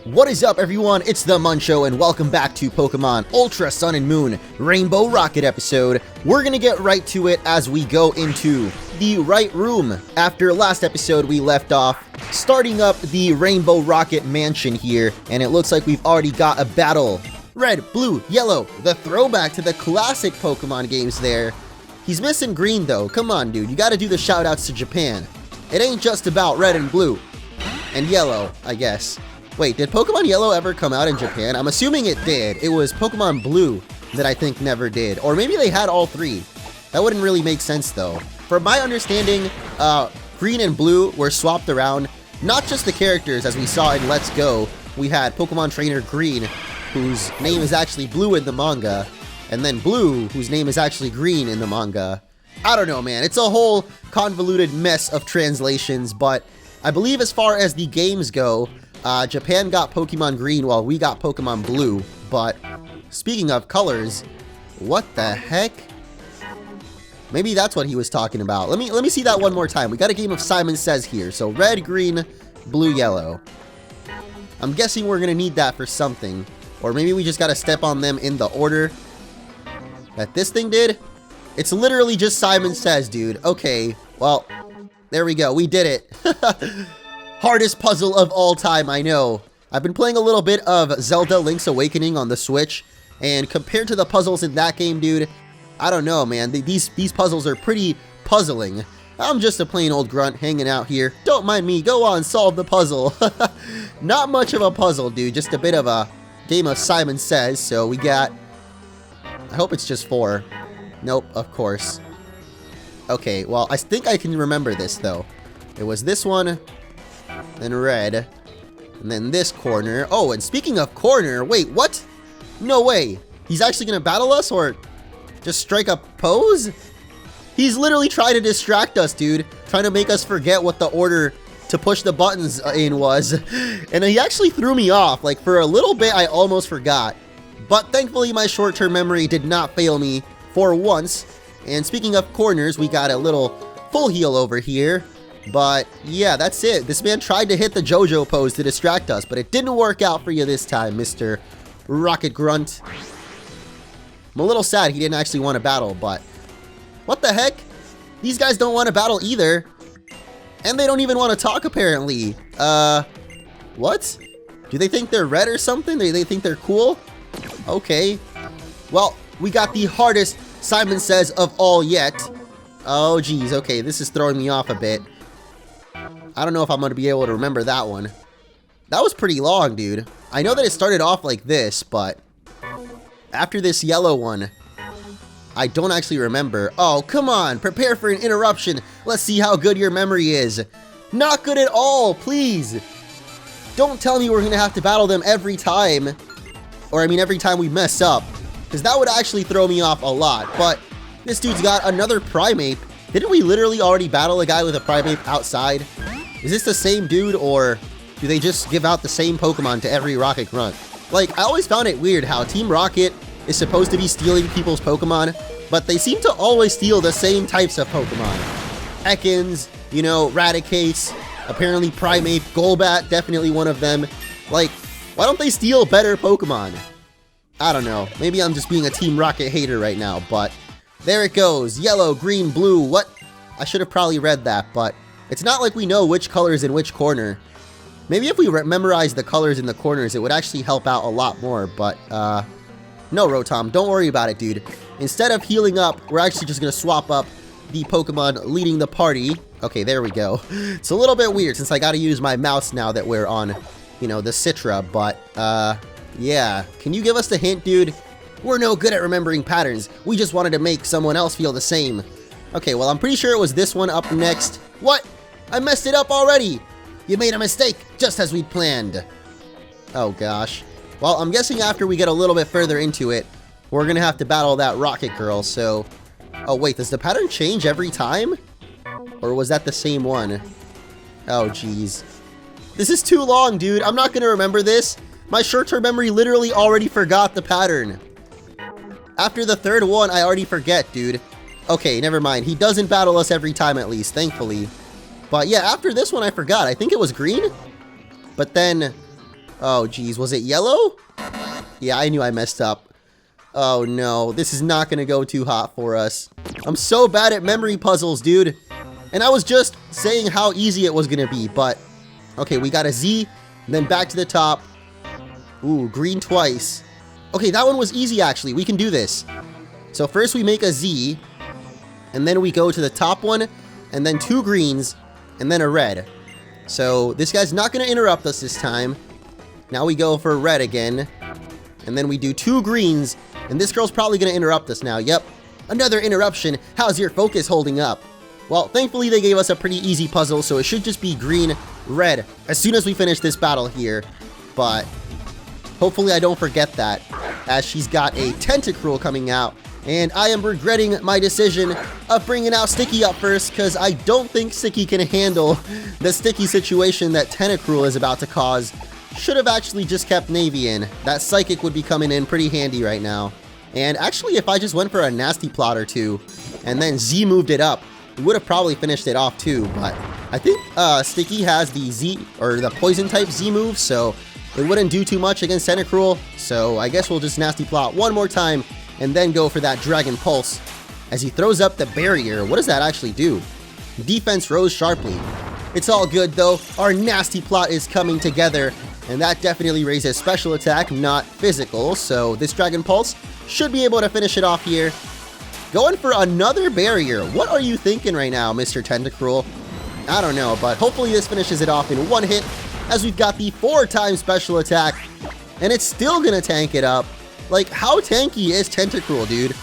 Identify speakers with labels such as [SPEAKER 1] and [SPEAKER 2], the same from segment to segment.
[SPEAKER 1] What is up, everyone? It's the Muncho, and welcome back to Pokemon Ultra Sun and Moon Rainbow Rocket episode. We're gonna get right to it as we go into the right room. After last episode, we left off starting up the Rainbow Rocket mansion here, and it looks like we've already got a battle. Red, blue, yellow, the throwback to the classic Pokemon games there. He's missing green though. Come on, dude, you gotta do the shoutouts to Japan. It ain't just about red and blue. And yellow, I guess. Wait, did Pokemon Yellow ever come out in Japan? I'm assuming it did. It was Pokemon Blue that I think never did. Or maybe they had all three. That wouldn't really make sense though. From my understanding, green and blue were swapped around. Not just the characters, as we saw in Let's Go. We had Pokemon Trainer Green, whose name is actually Blue in the manga. And then Blue, whose name is actually Green in the manga. I don't know, man. It's a whole convoluted mess of translations, but I believe as far as the games go, Japan got Pokemon Green while we got Pokemon Blue. But speaking of colors, what the heck? Maybe that's what he was talking about. Let me see that one more time. We got a game of Simon Says here. So red, green, blue, yellow. I'm guessing we're gonna need that for something. Or maybe we just gotta step on them in the order that this thing did. It's literally just Simon Says, dude. Okay, well, there we go. We did it. Hardest puzzle of all time, I know. I've been playing a little bit of Zelda Link's Awakening on the Switch, and compared to the puzzles in that game, dude, I don't know, man. These puzzles are pretty puzzling. I'm just a plain old grunt hanging out here. Don't mind me. Go on, solve the puzzle. Not much of a puzzle, dude. Just a bit of a game of Simon Says. So we got... I hope it's just 4. Nope, of course. Okay, well, I think I can remember this, though. It was this one... then red, and then this corner. Oh, and speaking of corner, wait, what? No way. He's actually gonna battle us or just strike a pose? He's literally trying to distract us, dude. Trying to make us forget what the order to push the buttons in was. And he actually threw me off. Like, for a little bit, I almost forgot. But thankfully, my short-term memory did not fail me for once. And speaking of corners, we got a little full heal over here. But yeah, that's it. This man tried to hit the JoJo pose to distract us, but it didn't work out for you this time, Mr. Rocket Grunt. I'm a little sad he didn't actually want to battle, but what the heck? These guys don't want to battle either. And they don't even want to talk, apparently. What? Do they think they're red or something? They think they're cool? Okay. Well, we got the hardest Simon Says of all yet. Oh, geez. Okay, this is throwing me off a bit. I don't know if I'm going to be able to remember that one. That was pretty long, dude. I know that it started off like this, but after this yellow one, I don't actually remember. Oh, come on. Prepare for an interruption. Let's see how good your memory is. Not good at all, please. Don't tell me we're going to have to battle them every time. Or, I mean, every time we mess up. Because that would actually throw me off a lot. But this dude's got another Primeape. Didn't we literally already battle a guy with a Primeape outside? Is this the same dude, or do they just give out the same Pokemon to every Rocket Grunt? Like, I always found it weird how Team Rocket is supposed to be stealing people's Pokemon, but they seem to always steal the same types of Pokemon. Ekans, you know, Raticates, apparently Primeape, Golbat, definitely one of them. Like, why don't they steal better Pokemon? I don't know. Maybe I'm just being a Team Rocket hater right now, but there it goes. Yellow, green, blue. What? I should have probably read that, but it's not like we know which color is in which corner. Maybe if we memorize the colors in the corners, it would actually help out a lot more, but, no, Rotom, don't worry about it, dude. Instead of healing up, we're actually just gonna swap up the Pokemon leading the party. Okay, there we go. It's a little bit weird since I gotta use my mouse now that we're on, you know, the Citra, but, yeah. Can you give us the hint, dude? We're no good at remembering patterns. We just wanted to make someone else feel the same. Okay, well, I'm pretty sure it was this one up next. What? I messed it up already! You made a mistake, just as we'd planned. Oh, gosh. Well, I'm guessing after we get a little bit further into it, we're gonna have to battle that Rocket Girl, so... Oh, wait, does the pattern change every time? Or was that the same one? Oh, jeez. This is too long, dude. I'm not gonna remember this. My short-term memory literally already forgot the pattern. After the third one, I already forget, dude. Okay, never mind. He doesn't battle us every time, at least, thankfully. But yeah, after this one, I forgot. I think it was green? But then Oh, geez. Was it yellow? Yeah, I knew I messed up. Oh, no. This is not going to go too hot for us. I'm so bad at memory puzzles, dude. And I was just saying how easy it was going to be, but... Okay, we got a Z, then back to the top. Ooh, green twice. Okay, that one was easy, actually. We can do this. So first we make a Z, and then we go to the top one, and then 2 greens, and then a red. So this guy's not going to interrupt us this time. Now we go for red again, and then we do 2 greens, and this girl's probably going to interrupt us now. Yep, another interruption. How's your focus holding up? Well, thankfully they gave us a pretty easy puzzle, so it should just be green, red, as soon as we finish this battle here. But hopefully I don't forget that, as she's got a Tentacruel coming out. And I am regretting my decision of bringing out Sticky up first, because I don't think Sticky can handle the sticky situation that Tentacruel is about to cause. Should have actually just kept Navy in. That Psychic would be coming in pretty handy right now. And actually, if I just went for a Nasty Plot or 2, and then Z moved it up, we would have probably finished it off too, but I think Sticky has the Z, or the Poison type Z move, so it wouldn't do too much against Tentacruel, so I guess we'll just Nasty Plot one more time, and then go for that Dragon Pulse. As he throws up the barrier, what does that actually do? Defense rose sharply. It's all good though, our Nasty Plot is coming together, and that definitely raises special attack, not physical, so this Dragon Pulse should be able to finish it off here. Going for another barrier. What are you thinking right now, Mr. Tentacruel? I don't know, but hopefully this finishes it off in one hit, as we've got the 4-time special attack, and it's still gonna tank it up. Like, how tanky is Tentacruel, dude?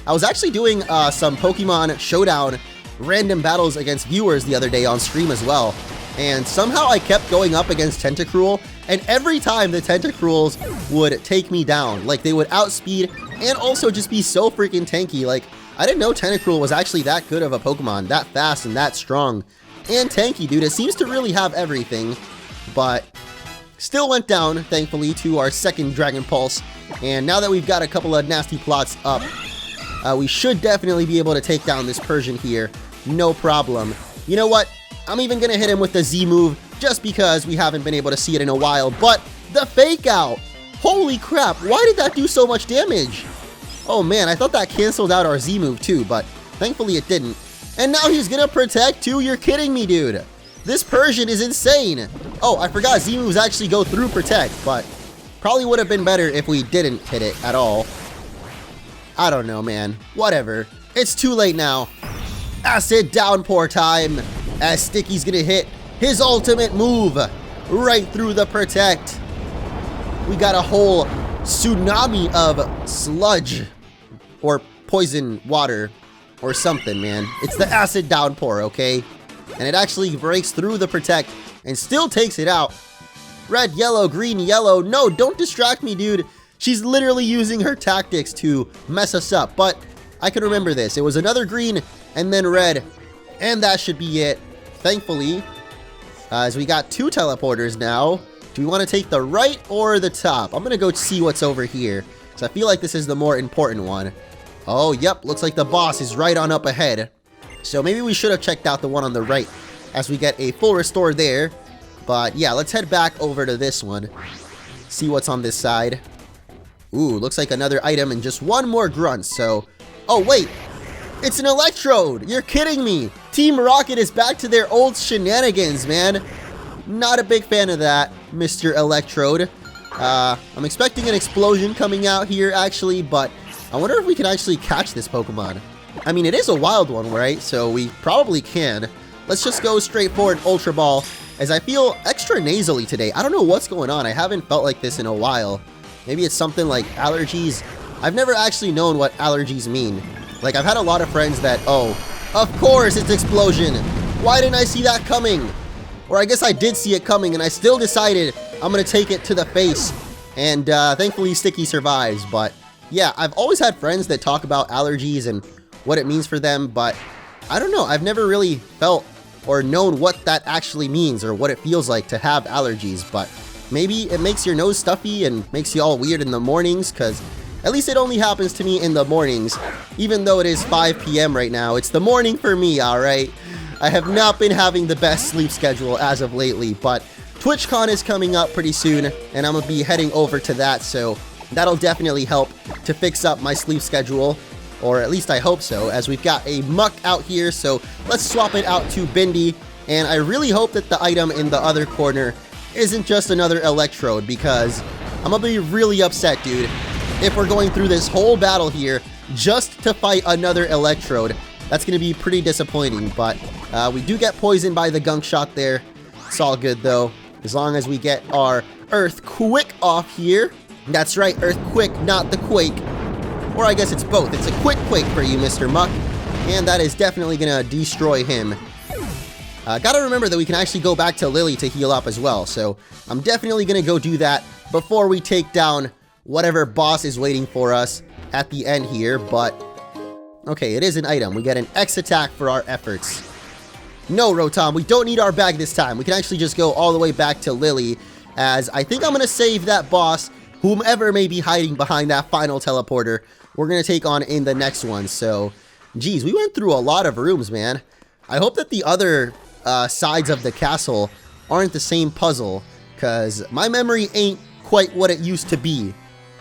[SPEAKER 1] I was actually doing some Pokemon Showdown random battles against viewers the other day on stream as well, and somehow I kept going up against Tentacruel, and every time the Tentacruels would take me down. Like, they would outspeed and also just be so freaking tanky. Like, I didn't know Tentacruel was actually that good of a Pokemon, that fast and that strong. And tanky, dude. It seems to really have everything, but still went down, thankfully, to our second Dragon Pulse. And now that we've got a couple of Nasty Plots up, we should definitely be able to take down this Persian here. No problem. You know what? I'm even going to hit him with the Z move, just because we haven't been able to see it in a while. But the Fake Out! Holy crap, why did that do so much damage? Oh man, I thought that canceled out our Z move too, but thankfully it didn't. And now he's gonna protect too? You're kidding me, dude. This Persian is insane. Oh, I forgot Z moves actually go through protect, but probably would have been better if we didn't hit it at all. I don't know, man. Whatever. It's too late now. Acid Downpour time, as Sticky's gonna hit his ultimate move right through the protect. We got a whole tsunami of sludge or poison water or something, man. It's the Acid Downpour, okay? And it actually breaks through the protect and still takes it out. Red, yellow, green, yellow. No, don't distract me, dude. She's literally using her tactics to mess us up, but I can remember this. It was another green and then red, and that should be it. Thankfully, as we got 2 teleporters now. Do we want to take the right or the top? I'm going to go see what's over here, because I feel like this is the more important one. Oh, yep, looks like the boss is right on up ahead. So maybe we should have checked out the one on the right, as we get a full restore there. But yeah, let's head back over to this one. See what's on this side. Ooh, looks like another item and just one more grunt, so... Oh, wait! It's an Electrode! You're kidding me! Team Rocket is back to their old shenanigans, man! Not a big fan of that, Mr. Electrode. I'm expecting an explosion coming out here, actually, but I wonder if we can actually catch this Pokemon. I mean, it is a wild one, right? So we probably can. Let's just go straight forward Ultra Ball, as I feel extra nasally today. I don't know what's going on. I haven't felt like this in a while. Maybe it's something like allergies. I've never actually known what allergies mean. Like, I've had a lot of friends that, oh, of course it's Explosion. Why didn't I see that coming? Or I guess I did see it coming, and I still decided I'm going to take it to the face. And thankfully, Sticky survives. But yeah, I've always had friends that talk about allergies and what it means for them. But I don't know. I've never really felt or known what that actually means or what it feels like to have allergies. But maybe it makes your nose stuffy and makes you all weird in the mornings, because at least it only happens to me in the mornings. Even though it is 5 p.m. right now, it's the morning for me, alright? I have not been having the best sleep schedule as of lately, but TwitchCon is coming up pretty soon, and I'm gonna be heading over to that, so that'll definitely help to fix up my sleep schedule, or at least I hope so, as we've got a Muck out here, so let's swap it out to Bindi, and I really hope that the item in the other corner isn't just another Electrode, because I'm gonna be really upset, dude, if we're going through this whole battle here just to fight another Electrode. That's gonna be pretty disappointing, but we do get poisoned by the gunk shot there. It's all good though, as long as we get our Earthquake off here. That's right, Earthquake, not the Quake. Or I guess it's both. It's a quick quake for you, Mr. Muck. And that is definitely gonna destroy him. Gotta remember that we can actually go back to Lily to heal up as well. So I'm definitely gonna go do that before we take down whatever boss is waiting for us at the end here. But okay, it is an item. We get an X attack for our efforts. No, Rotom, we don't need our bag this time. We can actually just go all the way back to Lily, as I think I'm gonna save that boss, whomever may be hiding behind that final teleporter, we're going to take on in the next one. So, geez, we went through a lot of rooms, man. I hope that the other sides of the castle aren't the same puzzle, because my memory ain't quite what it used to be.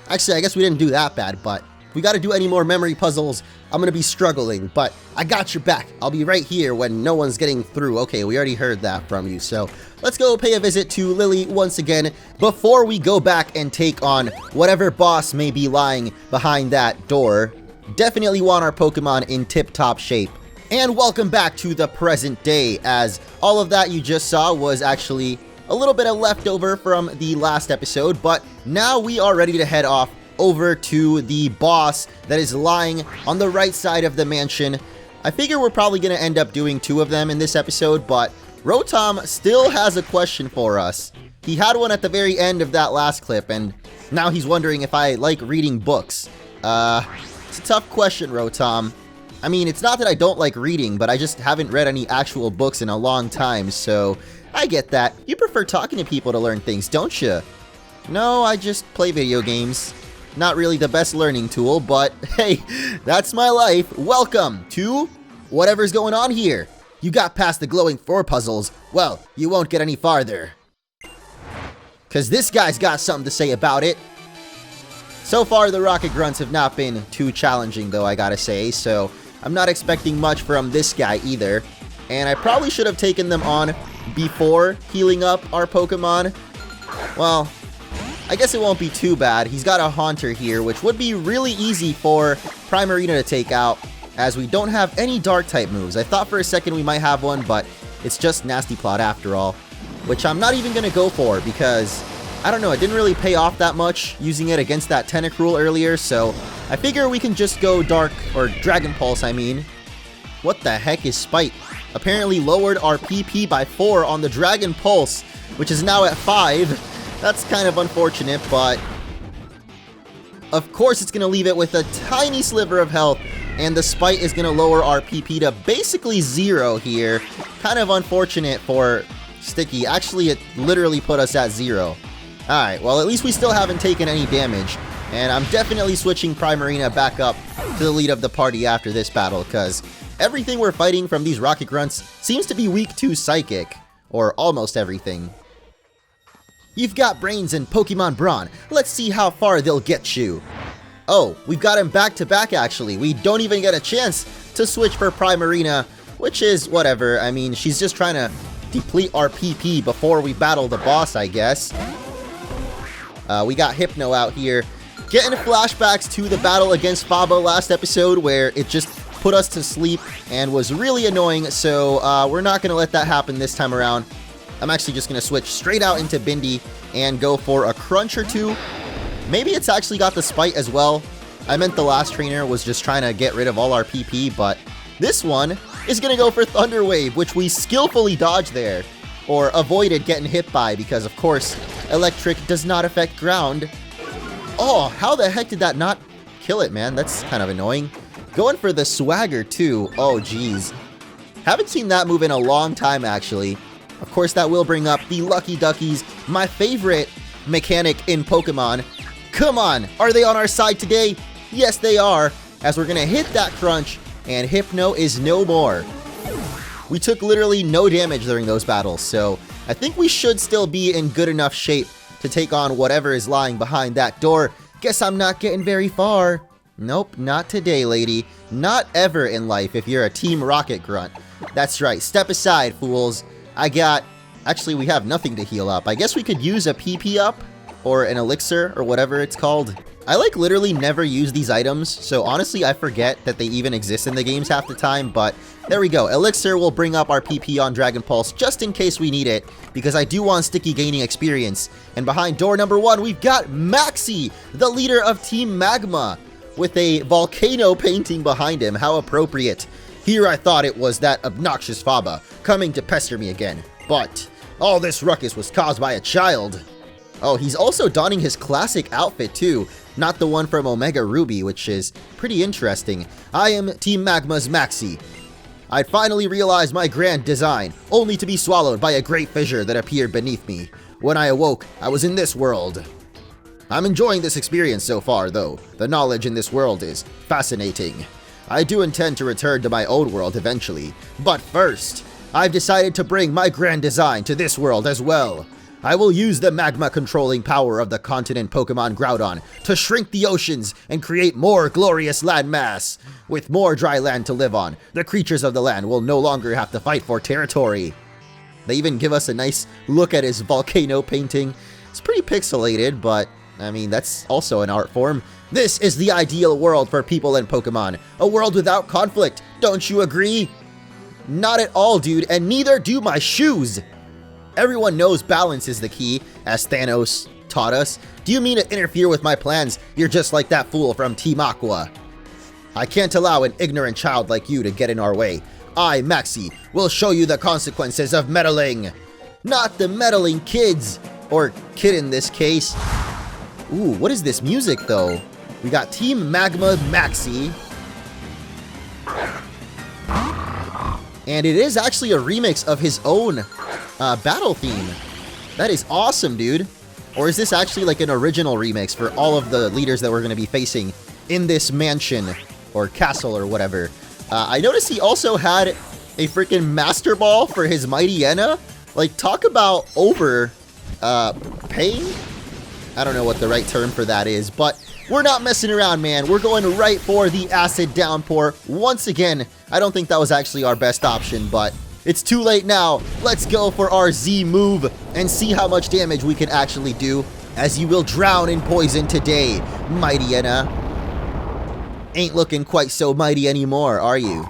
[SPEAKER 1] Actually, I guess we didn't do that bad, but if we got to do any more memory puzzles, I'm going to be struggling. But I got your back. I'll be right here when no one's getting through. Okay, we already heard that from you, so let's go pay a visit to Lily once again before we go back and take on whatever boss may be lying behind that door. Definitely want our Pokemon in tip-top shape. And welcome back to the present day, as all of that you just saw was actually a little bit of leftover from the last episode, but now we are ready to head off over to the boss that is lying on the right side of the mansion. I figure we're probably going to end up doing 2 of them in this episode, but Rotom still has a question for us. He had one at the very end of that last clip, and now he's wondering if I like reading books. It's a tough question, Rotom. I mean, it's not that I don't like reading, but I just haven't read any actual books in a long time, so I get that. You prefer talking to people to learn things, don't you? No, I just play video games. Not really the best learning tool, but hey, that's my life. Welcome to whatever's going on here. You got past the glowing 4 puzzles. Well, you won't get any farther, 'cause this guy's got something to say about it. So far, the Rocket Grunts have not been too challenging, though, I gotta say, so I'm not expecting much from this guy either. And I probably should have taken them on before healing up our Pokemon. Well, I guess it won't be too bad. He's got a Haunter here, which would be really easy for Primarina to take out, as we don't have any Dark-type moves. I thought for a second we might have one, but it's just Nasty Plot after all, which I'm not even going to go for, because, I don't know, it didn't really pay off that much using it against that Tentacruel earlier, so I figure we can just go Dark, or Dragon Pulse, I mean. What the heck is Spite? Apparently lowered our PP by 4 on the Dragon Pulse, which is now at 5. That's kind of unfortunate, but of course it's going to leave it with a tiny sliver of health, and the Spite is going to lower our PP to basically 0 here. Kind of unfortunate for Sticky. Actually, it literally put us at 0. Alright, well, at least we still haven't taken any damage, and I'm definitely switching Primarina back up to the lead of the party after this battle, because everything we're fighting from these Rocket Grunts seems to be weak to Psychic, or almost everything. You've got brains and Pokemon Brawn. Let's see how far they'll get you. Oh, we've got him back to back actually. We don't even get a chance to switch for Primarina, which is whatever. I mean, she's just trying to deplete our PP before we battle the boss, I guess. We got Hypno out here, getting flashbacks to the battle against Fabo last episode, where it just put us to sleep and was really annoying, so we're not going to let that happen this time around. I'm actually just going to switch straight out into Bindi and go for a Crunch or 2. Maybe it's actually got the Spite as well. I meant the last trainer was just trying to get rid of all our PP, but this one is going to go for Thunder Wave, which we skillfully dodged there, or avoided getting hit by, because of course Electric does not affect ground. Oh, how the heck did that not kill it, man? That's kind of annoying. Going for the Swagger too. Oh, geez. Haven't seen that move in a long time, actually. Of course, that will bring up the Lucky Duckies, my favorite mechanic in Pokemon. Come on, are they on our side today? Yes, they are, as we're going to hit that Crunch, and Hypno is no more. We took literally no damage during those battles, so I think we should still be in good enough shape to take on whatever is lying behind that door. Guess I'm not getting very far. Nope, not today, lady. Not ever in life if you're a Team Rocket grunt. That's right, step aside, fools. Actually, we have nothing to heal up. I guess we could use a PP up, or an elixir, or whatever it's called. I literally never use these items, so honestly I forget that they even exist in the games half the time, but there we go. Elixir will bring up our PP on Dragon Pulse just in case we need it, because I do want Sticky gaining experience. And behind door number 1, we've got Maxie, the leader of Team Magma, with a volcano painting behind him. How appropriate. Here I thought it was that obnoxious Faba coming to pester me again, but all this ruckus was caused by a child. Oh, he's also donning his classic outfit too, not the one from Omega Ruby, which is pretty interesting. I am Team Magma's Maxie. I'd finally realized my grand design, only to be swallowed by a great fissure that appeared beneath me. When I awoke, I was in this world. I'm enjoying this experience so far, though. The knowledge in this world is fascinating. I do intend to return to my own world eventually, but first, I've decided to bring my grand design to this world as well. I will use the magma-controlling power of the continent Pokemon Groudon to shrink the oceans and create more glorious landmass. With more dry land to live on, the creatures of the land will no longer have to fight for territory. They even give us a nice look at his volcano painting. It's pretty pixelated, but I mean, that's also an art form. This is the ideal world for people and Pokemon. A world without conflict. Don't you agree? Not at all, dude, and neither do my shoes. Everyone knows balance is the key, as Thanos taught us. Do you mean to interfere with my plans? You're just like that fool from Team Aqua. I can't allow an ignorant child like you to get in our way. I, Maxie, will show you the consequences of meddling. Not the meddling kids. Or kid in this case. Ooh, what is this music though? We got Team Magma Maxie. And it is actually a remix of his own battle theme. That is awesome, dude. Or is this actually like an original remix for all of the leaders that we're going to be facing in this mansion or castle or whatever? I noticed he also had a freaking Master Ball for his Mightyena. Like, talk about paying? I don't know what the right term for that is, but we're not messing around, man. We're going right for the Acid Downpour once again. I don't think that was actually our best option, but it's too late now. Let's go for our Z move and see how much damage we can actually do, as you will drown in poison today, Mightyena. Ain't looking quite so mighty anymore, are you?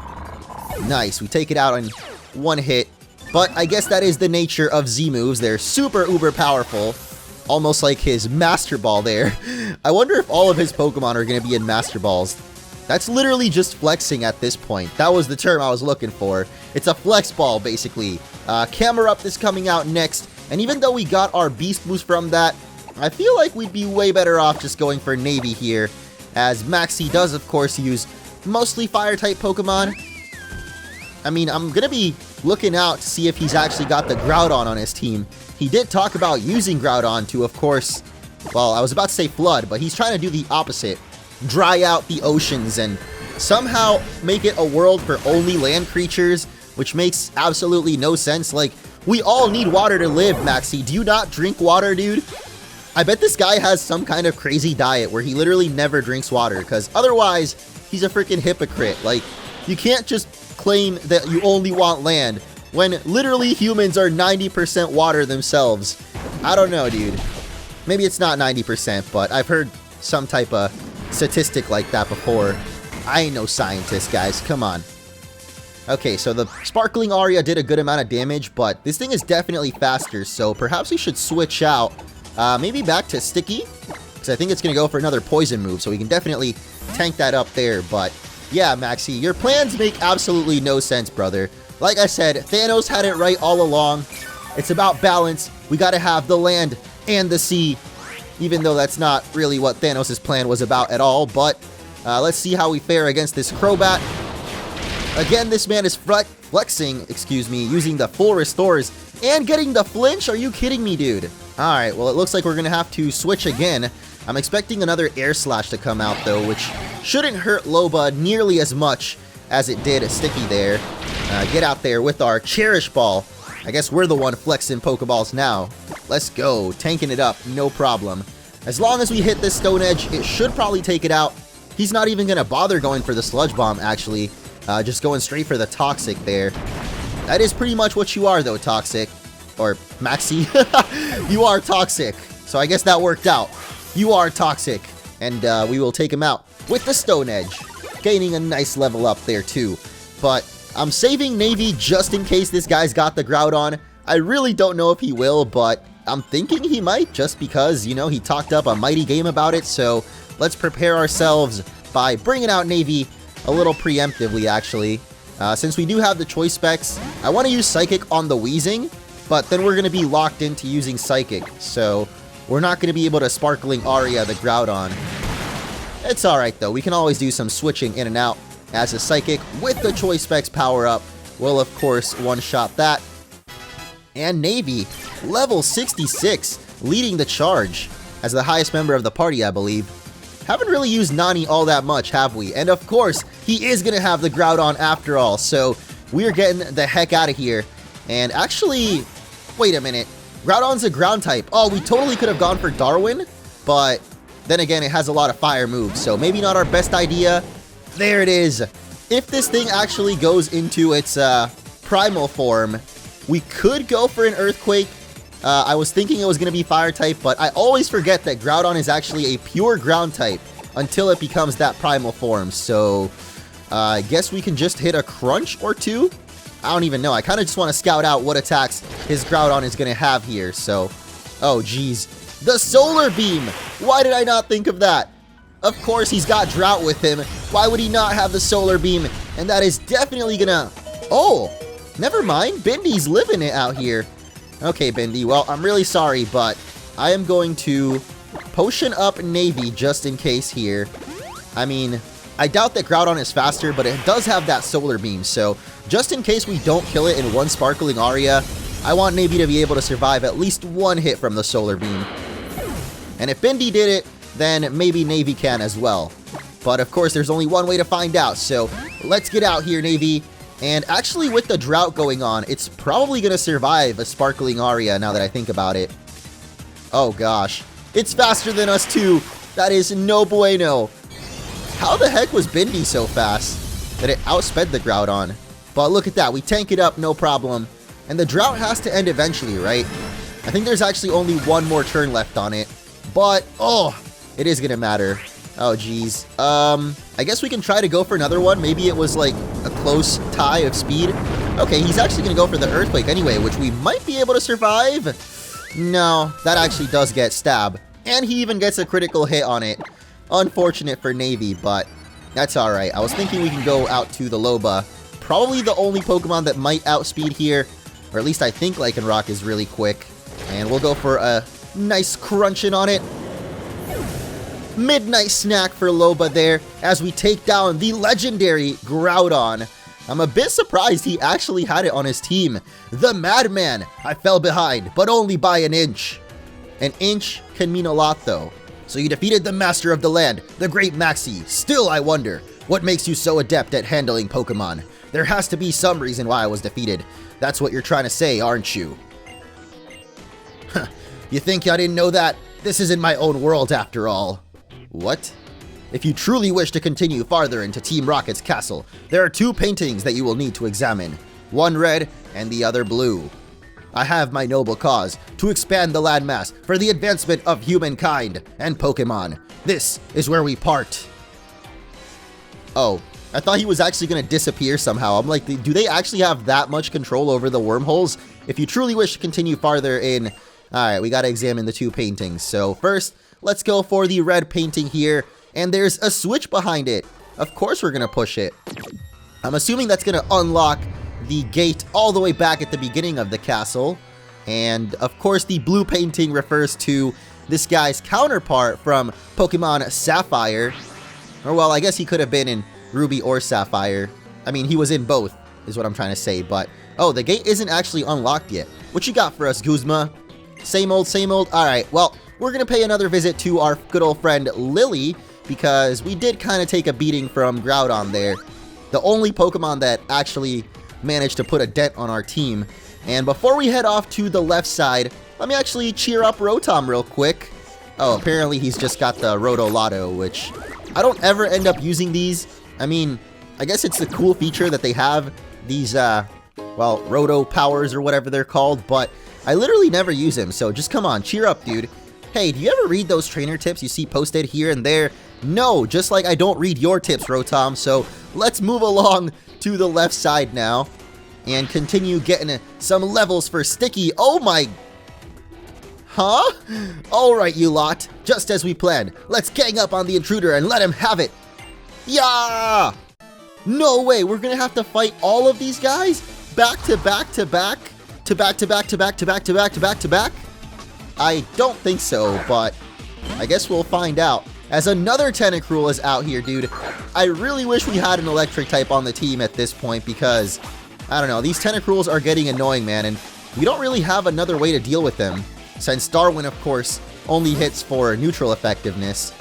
[SPEAKER 1] Nice, we take it out on one hit, but I guess that is the nature of Z moves. They're super uber powerful, almost like his Master Ball there. I wonder if all of his Pokemon are going to be in Master Balls. That's literally just flexing at this point. That was the term I was looking for. It's a flex ball, basically. Camerupt is coming out next, and even though we got our Beast Boost from that, I feel like we'd be way better off just going for Navy here, as Maxie does, of course, use mostly Fire-type Pokemon. I mean, I'm going to be looking out to see if he's actually got the Groudon on his team. He did talk about using Groudon to, of course, well, I was about to say flood, but he's trying to do the opposite. Dry out the oceans and somehow make it a world for only land creatures, which makes absolutely no sense. Like, we all need water to live, Maxie. Do you not drink water, dude? I bet this guy has some kind of crazy diet where he literally never drinks water, because otherwise, he's a freaking hypocrite. Like, you can't just claim that you only want land when literally humans are 90% water themselves. I don't know, dude. Maybe it's not 90%, but I've heard some type of statistic like that before. I ain't no scientist, guys. Come on. Okay, so the Sparkling Aria did a good amount of damage, but this thing is definitely faster, so perhaps we should switch out. Maybe back to Sticky, because I think it's going to go for another poison move, so we can definitely tank that up there. But yeah, Maxie, your plans make absolutely no sense, brother. Like I said, Thanos had it right all along. It's about balance. We got to have the land and the sea, even though that's not really what Thanos' plan was about at all. But let's see how we fare against this Crobat. Again, this man is flexing, using the full restores and getting the flinch. Are you kidding me, dude? All right, well, it looks like we're going to have to switch again. I'm expecting another Air Slash to come out, though, which shouldn't hurt Loba nearly as much as it did Sticky there. Get out there with our Cherish Ball. I guess we're the one flexing Pokeballs now. Let's go, tanking it up, no problem. As long as we hit this Stone Edge, it should probably take it out. He's not even gonna bother going for the Sludge Bomb, actually. Just going straight for the Toxic there. That is pretty much what you are, though, Toxic. Or Maxie. You are Toxic. So I guess that worked out. You are Toxic. And we will take him out with the Stone Edge. Gaining a nice level up there, too. But I'm saving Navy just in case this guy's got the Groudon. I really don't know if he will, but I'm thinking he might, just because, you know, he talked up a mighty game about it. So let's prepare ourselves by bringing out Navy a little preemptively, actually. Since we do have the choice specs, I want to use Psychic on the Weezing, but then we're going to be locked into using Psychic. So we're not going to be able to Sparkling Aria the Groudon. It's alright, though. We can always do some switching in and out, as a Psychic with the choice specs power up will, of course, one-shot that. And Navy, level 66, leading the charge as the highest member of the party, I believe. Haven't really used Nani all that much, have we? And of course, he is going to have the Groudon after all, so we're getting the heck out of here. And actually, wait a minute. Groudon's a ground type. Oh, we totally could have gone for Darwin, but then again, it has a lot of fire moves, so maybe not our best idea. There it is. If this thing actually goes into its primal form, we could go for an Earthquake. I was thinking it was going to be fire type, but I always forget that Groudon is actually a pure ground type until it becomes that primal form. So I guess we can just hit a Crunch or two. I don't even know. I kind of just want to scout out what attacks his Groudon is going to have here. So, oh geez. The Solar Beam! Why did I not think of that? Of course, he's got Drought with him. Why would he not have the Solar Beam? And that is definitely gonna... Oh, never mind. Bindy's living it out here. Okay, Bindy. Well, I'm really sorry, but I am going to potion up Navy just in case here. I mean, I doubt that Groudon is faster, but it does have that Solar Beam. So, just in case we don't kill it in one Sparkling Aria, I want Navy to be able to survive at least one hit from the Solar Beam. And if Bindy did it, then maybe Navy can as well. But of course, there's only one way to find out, so let's get out here, Navy. And actually, with the Drought going on, it's probably going to survive a Sparkling Aria now that I think about it. Oh gosh, it's faster than us too. That is no bueno. How the heck was Bindy so fast that it outsped the Groudon? But look at that, we tank it up, no problem. And the Drought has to end eventually, right? I think there's actually only one more turn left on it. But, oh, it is gonna matter. Oh, geez. I guess we can try to go for another one. Maybe it was like a close tie of speed. Okay, he's actually gonna go for the Earthquake anyway, which we might be able to survive. No, that actually does get Stab. And he even gets a critical hit on it. Unfortunate for Navy, but that's alright. I was thinking we can go out to the Loba. Probably the only Pokemon that might outspeed here. Or at least I think Lycanroc is really quick. And we'll go for a nice crunching on it. Midnight snack for Loba there as we take down the legendary Groudon. I'm a bit surprised he actually had it on his team. The Madman. I fell behind, but only by an inch. An inch can mean a lot though. So you defeated the master of the land, the great Maxie. Still, I wonder, what makes you so adept at handling Pokemon? There has to be some reason why I was defeated. That's what you're trying to say, aren't you? Huh. You think I didn't know that? This isn't my own world after all. What? If you truly wish to continue farther into Team Rocket's castle, there are two paintings that you will need to examine. One red and the other blue. I have my noble cause to expand the landmass for the advancement of humankind and Pokemon. This is where we part. Oh, I thought he was actually going to disappear somehow. I'm like, do they actually have that much control over the wormholes? If you truly wish to continue farther in... Alright, we gotta examine the two paintings. So first, let's go for the red painting here. And there's a switch behind it. Of course we're gonna push it. I'm assuming that's gonna unlock the gate all the way back at the beginning of the castle. And of course the blue painting refers to this guy's counterpart from Pokemon Sapphire. Or well, I guess he could have been in Ruby or Sapphire. I mean, he was in both, is what I'm trying to say. But, oh, the gate isn't actually unlocked yet. What you got for us, Guzma? Same old, same old? Alright, well, we're gonna pay another visit to our good old friend Lily, because we did kind of take a beating from Groudon there. The only Pokemon that actually managed to put a dent on our team. And before we head off to the left side, let me actually cheer up Rotom real quick. Oh, apparently he's just got the Roto Lotto, which I don't ever end up using these. I mean, I guess it's the cool feature that they have these, well, Roto powers or whatever they're called, but I literally never use them, so just come on, cheer up, dude. Hey, do you ever read those trainer tips you see posted here and there? No, just like I don't read your tips, Rotom, so let's move along to the left side now and continue getting some levels for Sticky. Oh my... Huh? Alright, you lot. Just as we planned. Let's gang up on the intruder and let him have it. Yeah! No way, we're gonna have to fight all of these guys? Back to back to back? To back to back to back to back to back to back to back? I don't think so, but I guess we'll find out. As another Tentacruel is out here, dude. I really wish we had an electric type on the team at this point because, I don't know, these Tentacruels are getting annoying, man, and we don't really have another way to deal with them. Since Darwin, of course, only hits for neutral effectiveness,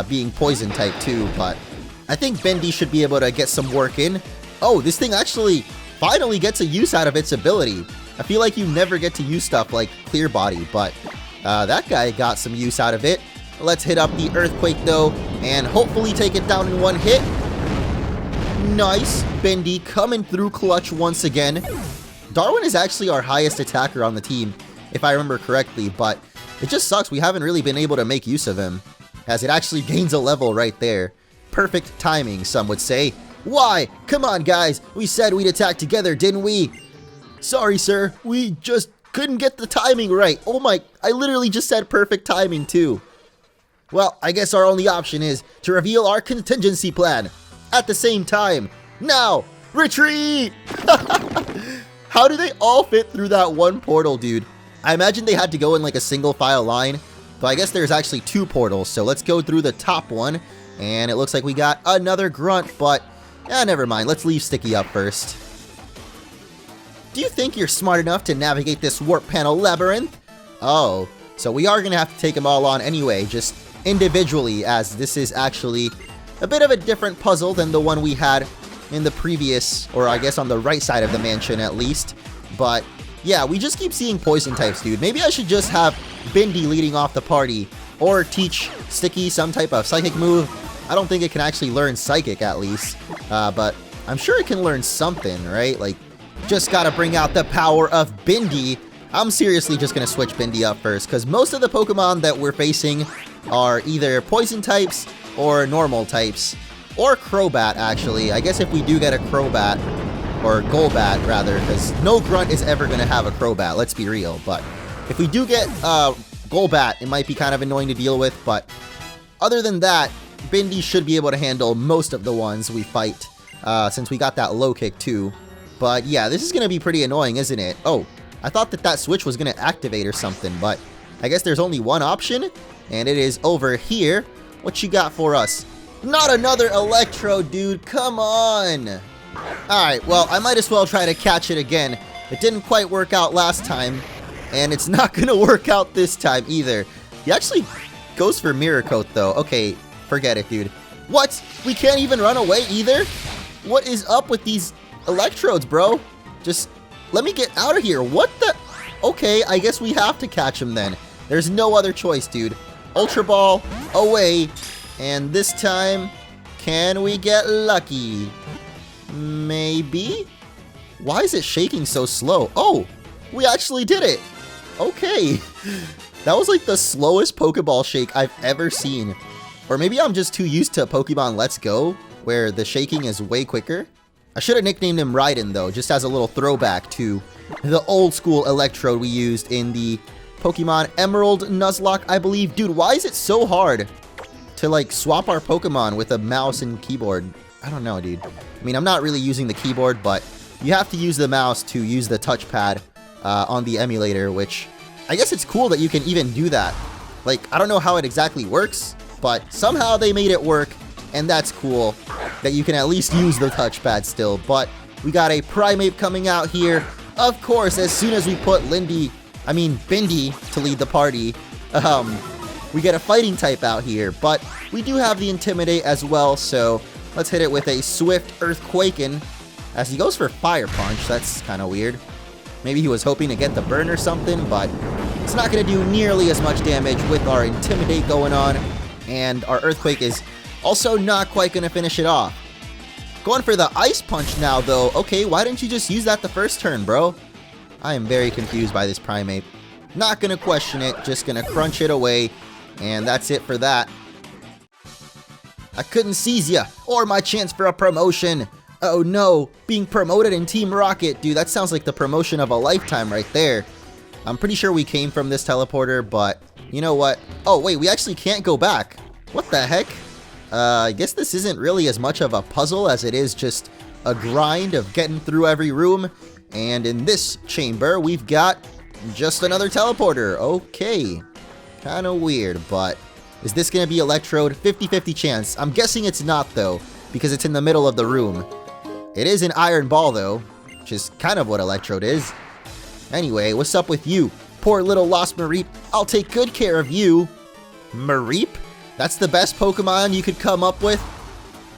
[SPEAKER 1] being poison type too, but I think Bendy should be able to get some work in. Oh, this thing actually finally gets a use out of its ability. I feel like you never get to use stuff like Clear Body, but that guy got some use out of it. Let's hit up the Earthquake though, and hopefully take it down in one hit. Nice. Bendy coming through clutch once again. Darwin is actually our highest attacker on the team, if I remember correctly, but it just sucks we haven't really been able to make use of him, as it actually gains a level right there. Perfect timing, some would say. Why? Come on, guys. We said we'd attack together, didn't we? Sorry, sir. We just couldn't get the timing right. Oh my, I literally just said perfect timing too. Well, I guess our only option is to reveal our contingency plan. At the same time. Now, retreat! How do they all fit through that one portal, dude? I imagine they had to go in like a single file line, but I guess there's actually two portals, so let's go through the top one, and it looks like we got another grunt, but never mind, let's leave Sticky up first. Do you think you're smart enough to navigate this warp panel labyrinth? Oh, so we are gonna have to take them all on anyway, just individually, as this is actually a bit of a different puzzle than the one we had in the previous, or I guess on the right side of the mansion at least, but yeah, we just keep seeing poison types, dude. Maybe I should just have Bendy leading off the party, or teach Sticky some type of psychic move. I don't think it can actually learn psychic, at least, but I'm sure it can learn something, right? Like, just gotta bring out the power of Bendy. I'm seriously just gonna switch Bendy up first, because most of the Pokemon that we're facing are either poison types, or normal types, or Crobat, actually. I guess if we do get a Crobat, or Golbat, rather, because no grunt is ever going to have a Crobat, let's be real. But if we do get Golbat, it might be kind of annoying to deal with, but other than that, Bendy should be able to handle most of the ones we fight, since we got that low kick too. But yeah, this is going to be pretty annoying, isn't it? Oh, I thought that switch was going to activate or something, but I guess there's only one option, and it is over here. What you got for us? Not another Electro, dude, come on! Alright, well, I might as well try to catch it again. It didn't quite work out last time, and it's not gonna work out this time either. He actually goes for Mirror Coat, though. Okay, forget it, dude. What? We can't even run away either? What is up with these Electrodes, bro? Just let me get out of here. What the? Okay, I guess we have to catch him then. There's no other choice, dude. Ultra Ball, away. And this time, can we get lucky? Maybe? Why is it shaking so slow? Oh, we actually did it. Okay. That was like the slowest Pokeball shake I've ever seen. Or maybe I'm just too used to Pokemon Let's Go, where the shaking is way quicker. I should have nicknamed him Raiden though, just as a little throwback to the old school Electrode we used in the Pokemon Emerald Nuzlocke, I believe. Dude, why is it so hard to like swap our Pokemon with a mouse and keyboard? I don't know, dude. I mean, I'm not really using the keyboard, but you have to use the mouse to use the touchpad on the emulator, which I guess it's cool that you can even do that. Like, I don't know how it exactly works, but somehow they made it work, and that's cool that you can at least use the touchpad still. But we got a Primeape coming out here. Of course, as soon as we put Bendy to lead the party, we get a fighting type out here. But we do have the Intimidate as well, so let's hit it with a Swift Earthquaken, as he goes for Fire Punch. That's kind of weird. Maybe he was hoping to get the burn or something, but it's not going to do nearly as much damage with our Intimidate going on. And our Earthquake is also not quite going to finish it off. Going for the Ice Punch now, though. Okay, why didn't you just use that the first turn, bro? I am very confused by this Primeape. Not going to question it, just going to crunch it away. And that's it for that. I couldn't seize ya, or my chance for a promotion. Oh no, being promoted in Team Rocket. Dude, that sounds like the promotion of a lifetime right there. I'm pretty sure we came from this teleporter, but you know what? Oh wait, we actually can't go back. What the heck? I guess this isn't really as much of a puzzle as it is just a grind of getting through every room. And in this chamber, we've got just another teleporter. Okay, kind of weird, but is this going to be Electrode? 50-50 chance. I'm guessing it's not, though, because it's in the middle of the room. It is an Iron Ball, though, which is kind of what Electrode is. Anyway, what's up with you? Poor little lost Mareep. I'll take good care of you. Mareep? That's the best Pokemon you could come up with?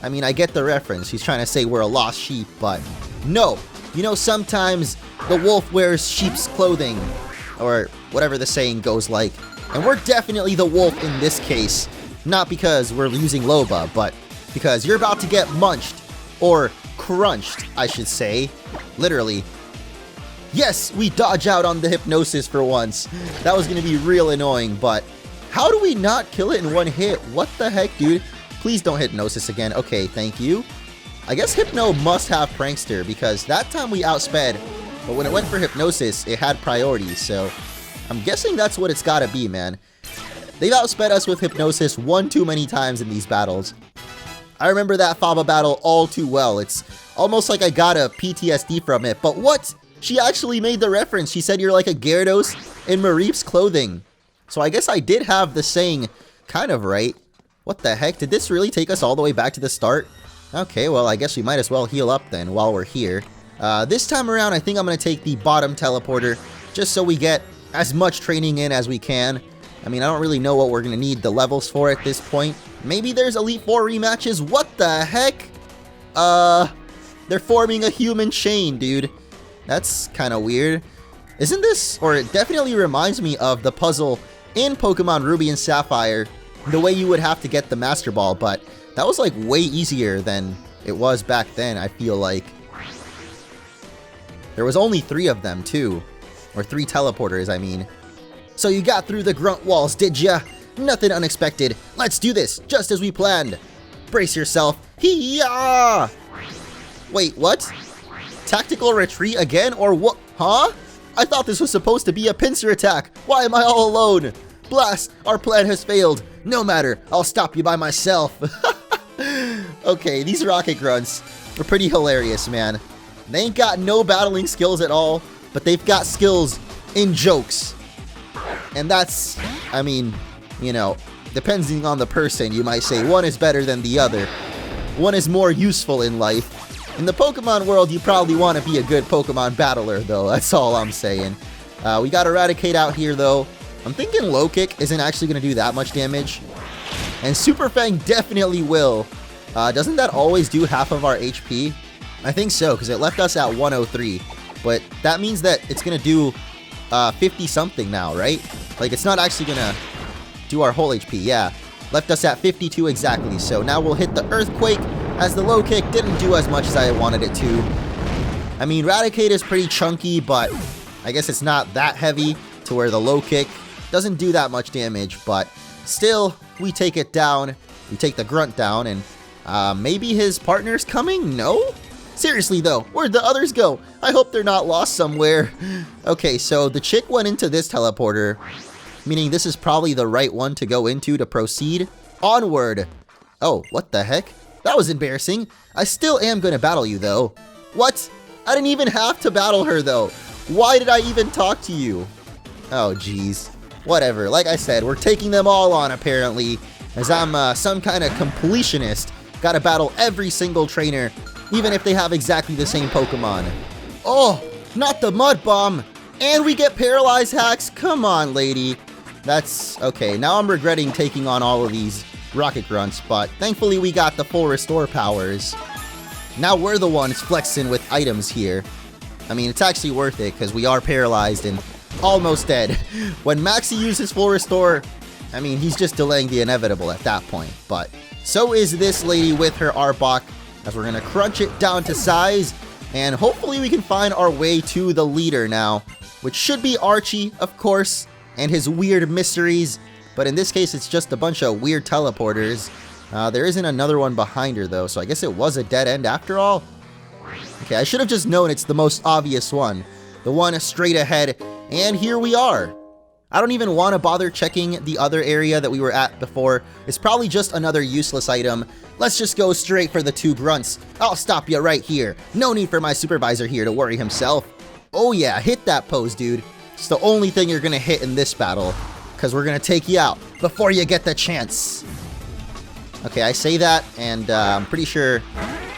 [SPEAKER 1] I mean, I get the reference. He's trying to say we're a lost sheep, but no. You know, sometimes the wolf wears sheep's clothing, or whatever the saying goes like. And we're definitely the wolf in this case. Not because we're using Loba, but because you're about to get munched. Or crunched, I should say. Literally. Yes, we dodge out on the Hypnosis for once. That was going to be real annoying, but how do we not kill it in one hit? What the heck, dude? Please don't Hypnosis again. Okay, thank you. I guess Hypno must have Prankster, because that time we outsped. But when it went for Hypnosis, it had priority, so I'm guessing that's what it's gotta be, man. They've outsped us with Hypnosis one too many times in these battles. I remember that Faba battle all too well. It's almost like I got a PTSD from it. But what? She actually made the reference. She said you're like a Gyarados in Mareep's clothing. So I guess I did have the saying kind of right. What the heck? Did this really take us all the way back to the start? Okay, well, I guess we might as well heal up then while we're here. This time around, I think I'm going to take the bottom teleporter just so we get as much training in as we can. I mean, I don't really know what we're going to need the levels for at this point. Maybe there's Elite Four rematches? What the heck? They're forming a human chain, dude. That's kind of weird. Isn't this, or it definitely reminds me of the puzzle in Pokemon Ruby and Sapphire, the way you would have to get the Master Ball, but that was like way easier than it was back then, I feel like. There was only 3 of them, too. Or 3 teleporters, I mean. So you got through the grunt walls, did ya? Nothing unexpected. Let's do this, just as we planned. Brace yourself. Hee-yah! Wait, what? Tactical retreat again, or what? Huh? I thought this was supposed to be a pincer attack. Why am I all alone? Blast, our plan has failed. No matter, I'll stop you by myself. Okay, these rocket grunts are pretty hilarious, man. They ain't got no battling skills at all, but they've got skills in jokes. And that's, I mean, you know, depending on the person, you might say one is better than the other. One is more useful in life. In the Pokemon world, you probably want to be a good Pokemon battler, though. That's all I'm saying. We got Eradicate out here, though. I'm thinking Low Kick isn't actually going to do that much damage. And Super Fang definitely will. Doesn't that always do half of our HP? I think so, because it left us at 103. But that means that it's going to do 50-something now, right? Like, it's not actually going to do our whole HP. Yeah, left us at 52 exactly. So now we'll hit the Earthquake, as the Low Kick didn't do as much as I wanted it to. I mean, Eradicate is pretty chunky, but I guess it's not that heavy to where the Low Kick doesn't do that much damage. But still, we take it down. We take the Grunt down, and maybe his partner's coming? No? Seriously, though, where'd the others go? I hope they're not lost somewhere. Okay, so the chick went into this teleporter, meaning this is probably the right one to go into to proceed. Onward. Oh, what the heck? That was embarrassing. I still am going to battle you, though. What? I didn't even have to battle her, though. Why did I even talk to you? Oh, jeez. Whatever. Like I said, we're taking them all on, apparently, as I'm some kind of completionist. Gotta battle every single trainer, even if they have exactly the same Pokemon. Oh, not the Mud Bomb. And we get Paralyzed Hacks? Come on, lady. That's okay. Now I'm regretting taking on all of these Rocket Grunts, but thankfully we got the full restore powers. Now we're the ones flexing with items here. I mean, it's actually worth it because we are paralyzed and almost dead. When Maxie uses full restore, I mean, he's just delaying the inevitable at that point. But so is this lady with her Arbok, as we're going to crunch it down to size. And hopefully we can find our way to the leader now, which should be Archie, of course, and his weird mysteries. But in this case, it's just a bunch of weird teleporters. There isn't another one behind her, though, so I guess it was a dead end after all. Okay, I should have just known it's the most obvious one. The one straight ahead, and here we are. I don't even want to bother checking the other area that we were at before. It's probably just another useless item. Let's just go straight for the 2 grunts. I'll stop you right here. No need for my supervisor here to worry himself. Oh yeah, hit that pose, dude. It's the only thing you're gonna hit in this battle, because we're gonna take you out before you get the chance. Okay, I say that, and I'm pretty sure...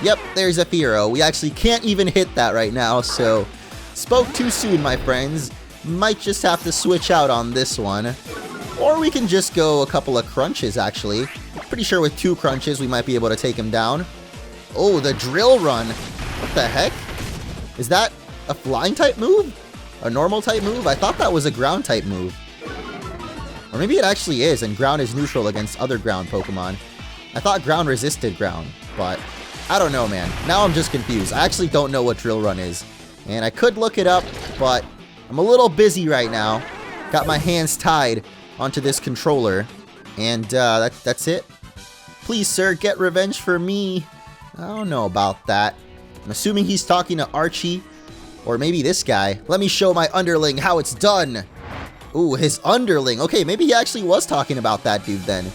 [SPEAKER 1] Yep, there's a Firo. We actually can't even hit that right now, so... Spoke too soon, my friends. Might just have to switch out on this one. Or we can just go a couple of crunches, actually. Pretty sure with 2 crunches, we might be able to take him down. Oh, the drill run. What the heck? Is that a flying type move? A normal type move? I thought that was a ground type move. Or maybe it actually is, and ground is neutral against other ground Pokemon. I thought ground resisted ground, but I don't know, man. Now I'm just confused. I actually don't know what drill run is. And I could look it up, but I'm a little busy right now. Got my hands tied onto this controller. And that's it. Please, sir, get revenge for me. I don't know about that. I'm assuming he's talking to Archie. Or maybe this guy. Let me show my underling how it's done. Ooh, his underling. Okay, maybe he actually was talking about that dude then.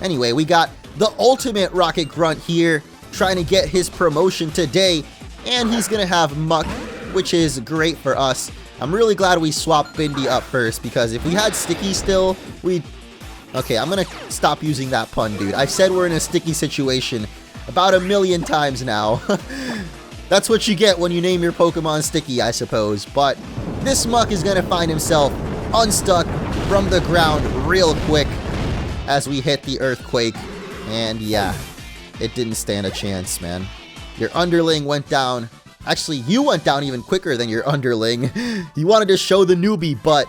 [SPEAKER 1] Anyway, we got the ultimate Rocket Grunt here, trying to get his promotion today. And he's gonna have Muck, which is great for us. I'm really glad we swapped Bindi up first, because if we had Sticky still, we'd... Okay, I'm gonna stop using that pun, dude. I've said we're in a sticky situation about 1,000,000 times now. That's what you get when you name your Pokemon Sticky, I suppose. But this Muck is gonna find himself unstuck from the ground real quick as we hit the Earthquake. And yeah, it didn't stand a chance, man. Your underling went down. Actually, you went down even quicker than your underling. You wanted to show the newbie, but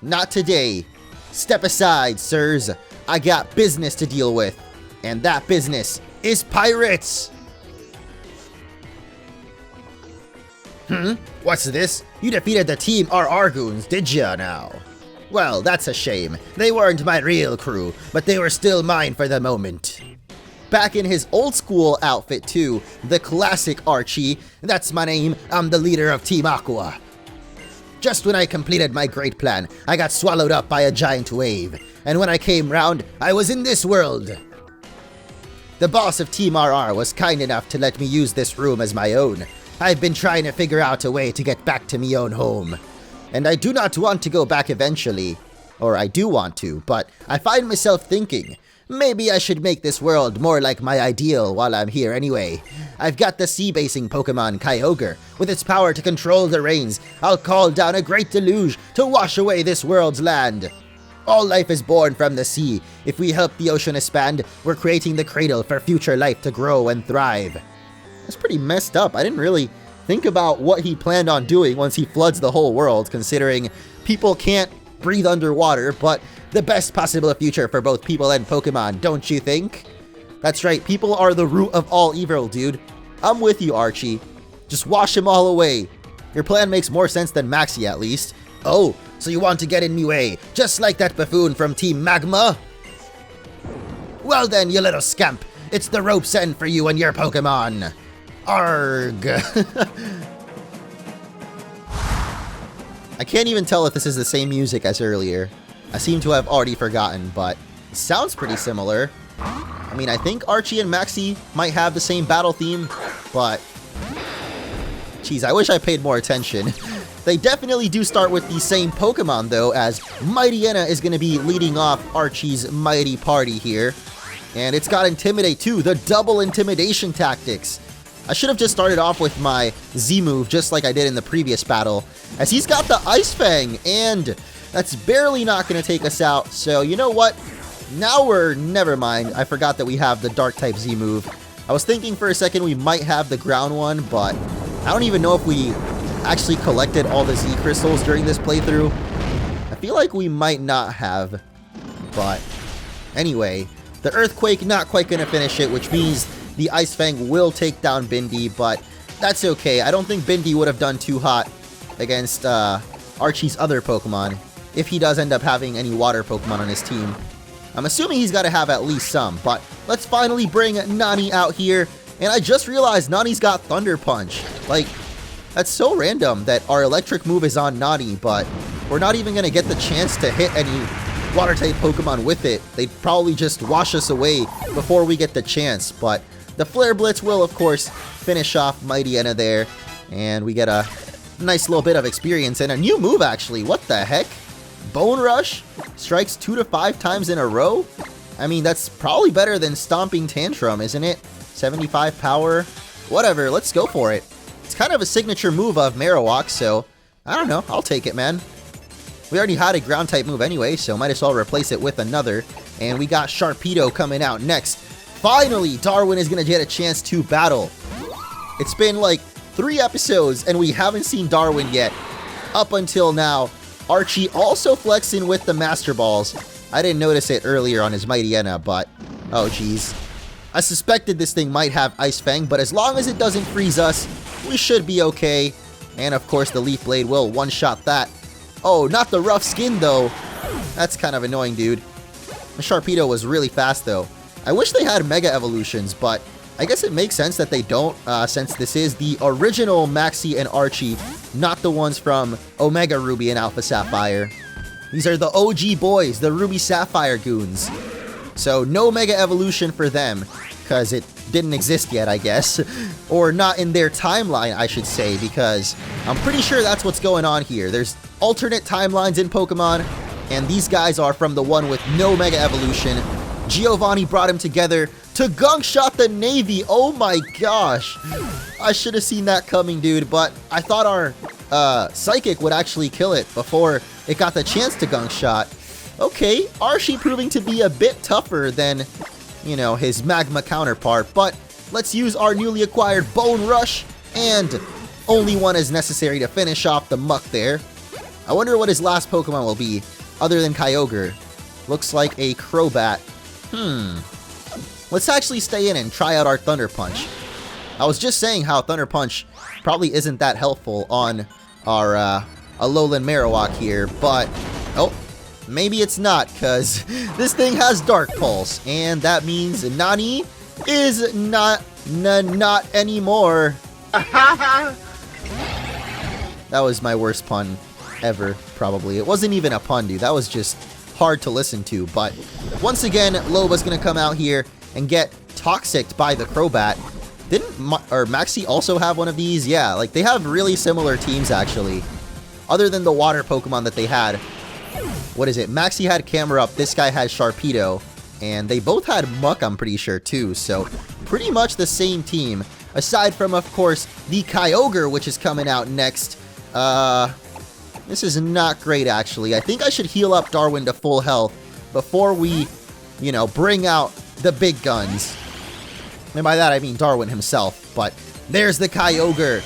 [SPEAKER 1] not today. Step aside, sirs. I got business to deal with. And that business is pirates. What's this? You defeated the Team RR goons, did ya now? Well, that's a shame. They weren't my real crew, but they were still mine for the moment. Back in his old school outfit too, the classic Archie. That's my name, I'm the leader of Team Aqua. Just when I completed my great plan, I got swallowed up by a giant wave. And when I came round, I was in this world. The boss of Team RR was kind enough to let me use this room as my own. I've been trying to figure out a way to get back to me own home. And I do not want to go back eventually. Or I do want to, but I find myself thinking, maybe I should make this world more like my ideal while I'm here anyway. I've got the sea-basing Pokemon Kyogre. With its power to control the rains, I'll call down a great deluge to wash away this world's land. All life is born from the sea. If we help the ocean expand, we're creating the cradle for future life to grow and thrive. That's pretty messed up. I didn't really think about what he planned on doing once he floods the whole world, considering people can't breathe underwater, but the best possible future for both people and Pokemon, don't you think? That's right, people are the root of all evil, dude. I'm with you, Archie. Just wash them all away. Your plan makes more sense than Maxie, at least. Oh, so you want to get in me way, just like that buffoon from Team Magma? Well then, you little scamp. It's the rope's end for you and your Pokemon. Arg. I can't even tell if this is the same music as earlier. I seem to have already forgotten, but it sounds pretty similar. I mean, I think Archie and Maxie might have the same battle theme, but... Geez, I wish I paid more attention. They definitely do start with the same Pokemon, though, as Mightyena is going to be leading off Archie's mighty party here. And it's got Intimidate, too, the double intimidation tactics. I should have just started off with my Z move, just like I did in the previous battle, as he's got the Ice Fang, and that's barely not going to take us out. So, you know what? Now never mind. I forgot that we have the Dark-type Z move. I was thinking for a second we might have the ground one, but I don't even know if we actually collected all the Z crystals during this playthrough. I feel like we might not have, but anyway, the Earthquake not quite gonna finish it, which means the Ice Fang will take down Bindi, but that's okay. I don't think Bindi would have done too hot against Archie's other Pokemon, if he does end up having any water Pokemon on his team. I'm assuming he's got to have at least some, but let's finally bring Nani out here, and I just realized Nani's got Thunder Punch. Like, that's so random that our electric move is on Nani, but we're not even going to get the chance to hit any water-type Pokemon with it. They'd probably just wash us away before we get the chance, but the Flare Blitz will, of course, finish off Mightyena there, and we get a nice little bit of experience, and a new move, actually. What the heck? Bone Rush? Strikes 2 to 5 times in a row? I mean, that's probably better than Stomping Tantrum, isn't it? 75 power? Whatever, let's go for it. It's kind of a signature move of Marowak, so I don't know, I'll take it, man. We already had a ground-type move anyway, so might as well replace it with another. And we got Sharpedo coming out next. Finally, Darwin is going to get a chance to battle. It's been like 3 episodes, and we haven't seen Darwin yet. Up until now, Archie also flexing with the Master Balls. I didn't notice it earlier on his Mightyena, but oh geez. I suspected this thing might have Ice Fang, but as long as it doesn't freeze us, we should be okay. And of course, the Leaf Blade will one-shot that. Oh, not the rough skin though. That's kind of annoying, dude. The Sharpedo was really fast though. I wish they had Mega Evolutions, but I guess it makes sense that they don't, since this is the original Maxie and Archie, not the ones from Omega Ruby and Alpha Sapphire. These are the OG boys, the Ruby Sapphire goons. So no Mega Evolution for them, because it didn't exist yet, I guess. Or not in their timeline, I should say, because I'm pretty sure that's what's going on here. There's alternate timelines in Pokemon, and these guys are from the one with no Mega Evolution. Giovanni brought him together to gunk shot the Navy. Oh my gosh. I should have seen that coming, dude, but I thought our Psychic would actually kill it before it got the chance to gunk shot. Okay, Archie proving to be a bit tougher than, you know, his Magma counterpart, but let's use our newly acquired Bone Rush, and only one is necessary to finish off the muck there. I wonder what his last Pokemon will be, other than Kyogre. Looks like a Crobat. Let's actually stay in and try out our Thunder Punch. I was just saying how Thunder Punch probably isn't that helpful on our Alolan Marowak here, but oh, maybe it's not, because this thing has Dark Pulse, and that means Nani is not anymore. That was my worst pun ever, probably. It wasn't even a pun, dude. That was just hard to listen to, but once again, Loba's gonna come out here and get Toxiced by the Crobat. Didn't Maxie also have one of these? Yeah, like they have really similar teams actually. Other than the water Pokemon that they had. What is it? Maxie had Camera Up, this guy had Sharpedo, and they both had Muck, I'm pretty sure too, so pretty much the same team. Aside from, of course, the Kyogre, which is coming out next. This is not great, actually. I think I should heal up Darwin to full health before we, you know, bring out the big guns. And by that, I mean Darwin himself. But there's the Kyogre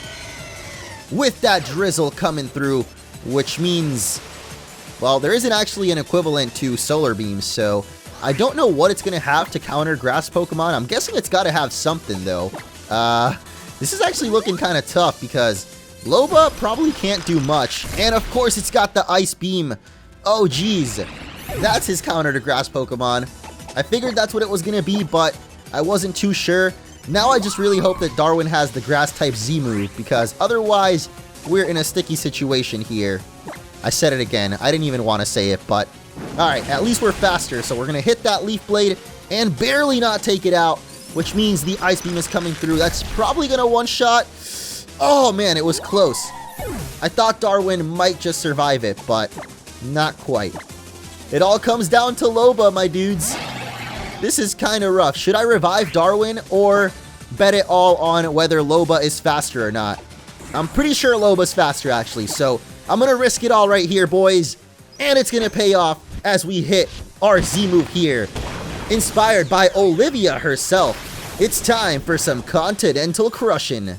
[SPEAKER 1] with that Drizzle coming through, which means, well, there isn't actually an equivalent to Solar Beam, so I don't know what it's going to have to counter Grass Pokemon. I'm guessing it's got to have something, though. This is actually looking kind of tough because Loba probably can't do much. And of course, it's got the Ice Beam. Oh, geez. That's his counter to Grass Pokemon. I figured that's what it was going to be, but I wasn't too sure. Now I just really hope that Darwin has the Grass-type Z move, because otherwise, we're in a sticky situation here. I said it again. I didn't even want to say it, but alright, at least we're faster, so we're going to hit that Leaf Blade and barely not take it out, which means the Ice Beam is coming through. That's probably going to one-shot. Oh man, it was close. I thought Darwin might just survive it, but not quite. It all comes down to Loba, my dudes. This is kind of rough. Should I revive Darwin or bet it all on whether Loba is faster or not? I'm pretty sure Loba's faster, actually, so I'm going to risk it all right here, boys. And it's going to pay off as we hit our Z move here. Inspired by Olivia herself, it's time for some continental crushing.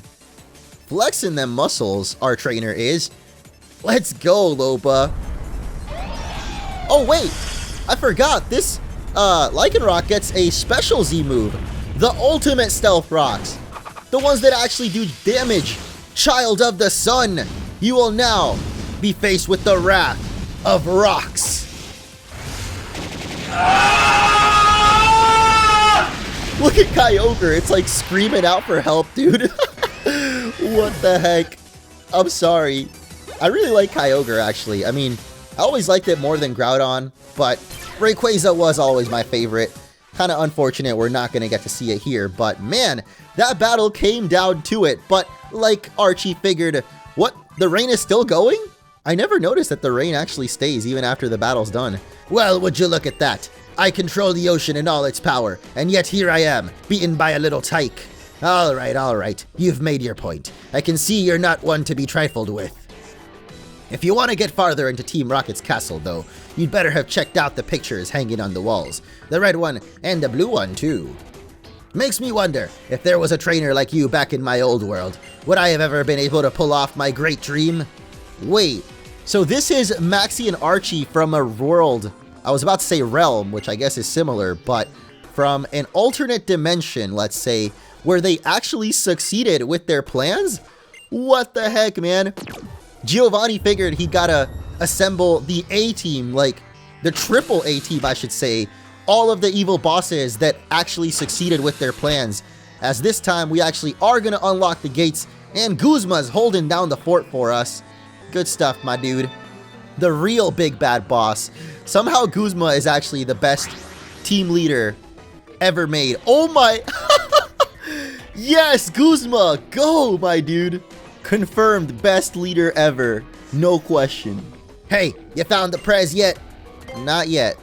[SPEAKER 1] flexing them muscles, our trainer is. Let's go, Loba. Oh, wait. I forgot. This Lycanroc gets a special Z move. The ultimate stealth rocks. The ones that actually do damage. Child of the sun, you will now be faced with the wrath of rocks. Look at Kyogre. It's like screaming out for help, dude. What the heck? I'm sorry. I really like Kyogre, actually. I mean, I always liked it more than Groudon, but Rayquaza was always my favorite. Kind of unfortunate we're not going to get to see it here, but man, that battle came down to it. But like Archie figured, what? The rain is still going? I never noticed that the rain actually stays even after the battle's done. Well, would you look at that? I control the ocean in all its power, and yet here I am, beaten by a little tyke. All right, you've made your point. I can see you're not one to be trifled with. If you want to get farther into Team Rocket's castle, though, you'd better have checked out the pictures hanging on the walls. The red one, and the blue one, too. Makes me wonder, if there was a trainer like you back in my old world, would I have ever been able to pull off my great dream? Wait, so this is Maxie and Archie from a world, I was about to say realm, which I guess is similar, but from an alternate dimension, let's say, where they actually succeeded with their plans? What the heck, man? Giovanni figured he gotta assemble the A-team, like the triple A-team, I should say, all of the evil bosses that actually succeeded with their plans. As this time, we actually are gonna unlock the gates, and Guzma's holding down the fort for us. Good stuff, my dude. The real big bad boss. Somehow Guzma is actually the best team leader ever made. Oh my... Yes, Guzma, go, my dude. Confirmed best leader ever. No question. Hey, you found the prez yet? Not yet.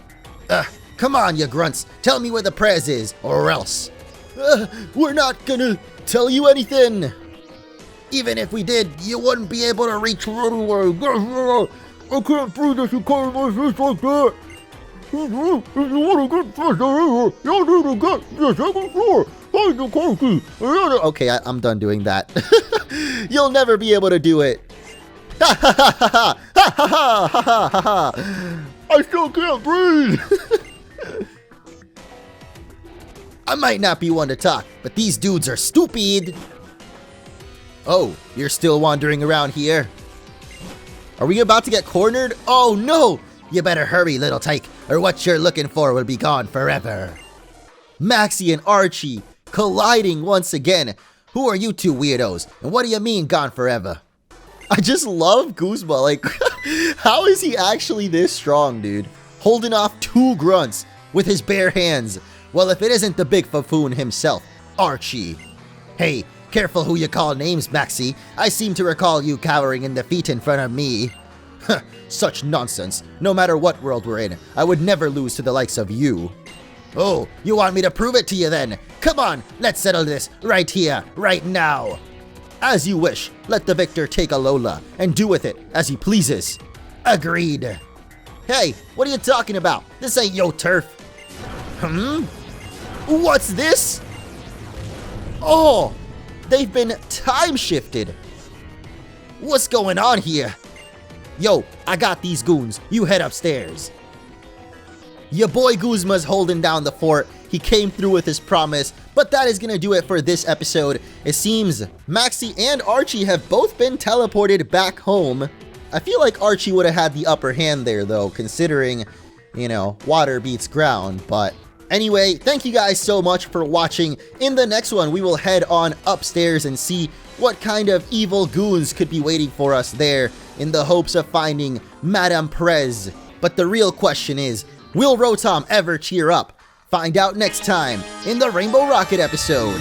[SPEAKER 1] Come on, you grunts. Tell me where the prez is, or else. We're not gonna tell you anything. Even if we did, you wouldn't be able to reach anyway. I can't breathe if you carry my face like that. If you want to get faster here, you'll need to get to the second floor. Find the car key. Okay, I'm done doing that. You'll never be able to do it. Ha ha ha ha ha ha ha ha ha ha. I still can't breathe. I might not be one to talk, but these dudes are stupid. Oh, you're still wandering around here. Are we about to get cornered? Oh no! You better hurry, little tyke, or what you're looking for will be gone forever. Maxie and Archie colliding once again. Who are you two weirdos? And what do you mean gone forever? I just love Guzma. Like, how is he actually this strong, dude? Holding off two grunts with his bare hands. Well, if it isn't the big buffoon himself, Archie. Hey, careful who you call names, Maxie. I seem to recall you cowering in defeat in front of me. Such nonsense. No matter what world we're in, I would never lose to the likes of you. Oh, you want me to prove it to you then? Come on, let's settle this right here, right now. As you wish, let the victor take Alola and do with it as he pleases. Agreed. Hey, what are you talking about? This ain't yo turf. What's this? Oh, they've been time shifted. What's going on here? Yo, I got these goons. You head upstairs. Your boy Guzma's holding down the fort. He came through with his promise, but that is going to do it for this episode. It seems Maxie and Archie have both been teleported back home. I feel like Archie would have had the upper hand there though, considering, you know, water beats ground. But anyway, thank you guys so much for watching. In the next one, we will head on upstairs and see what kind of evil goons could be waiting for us there in the hopes of finding Madame Prez. But the real question is, will Rotom ever cheer up? Find out next time in the Rainbow Rocket episode.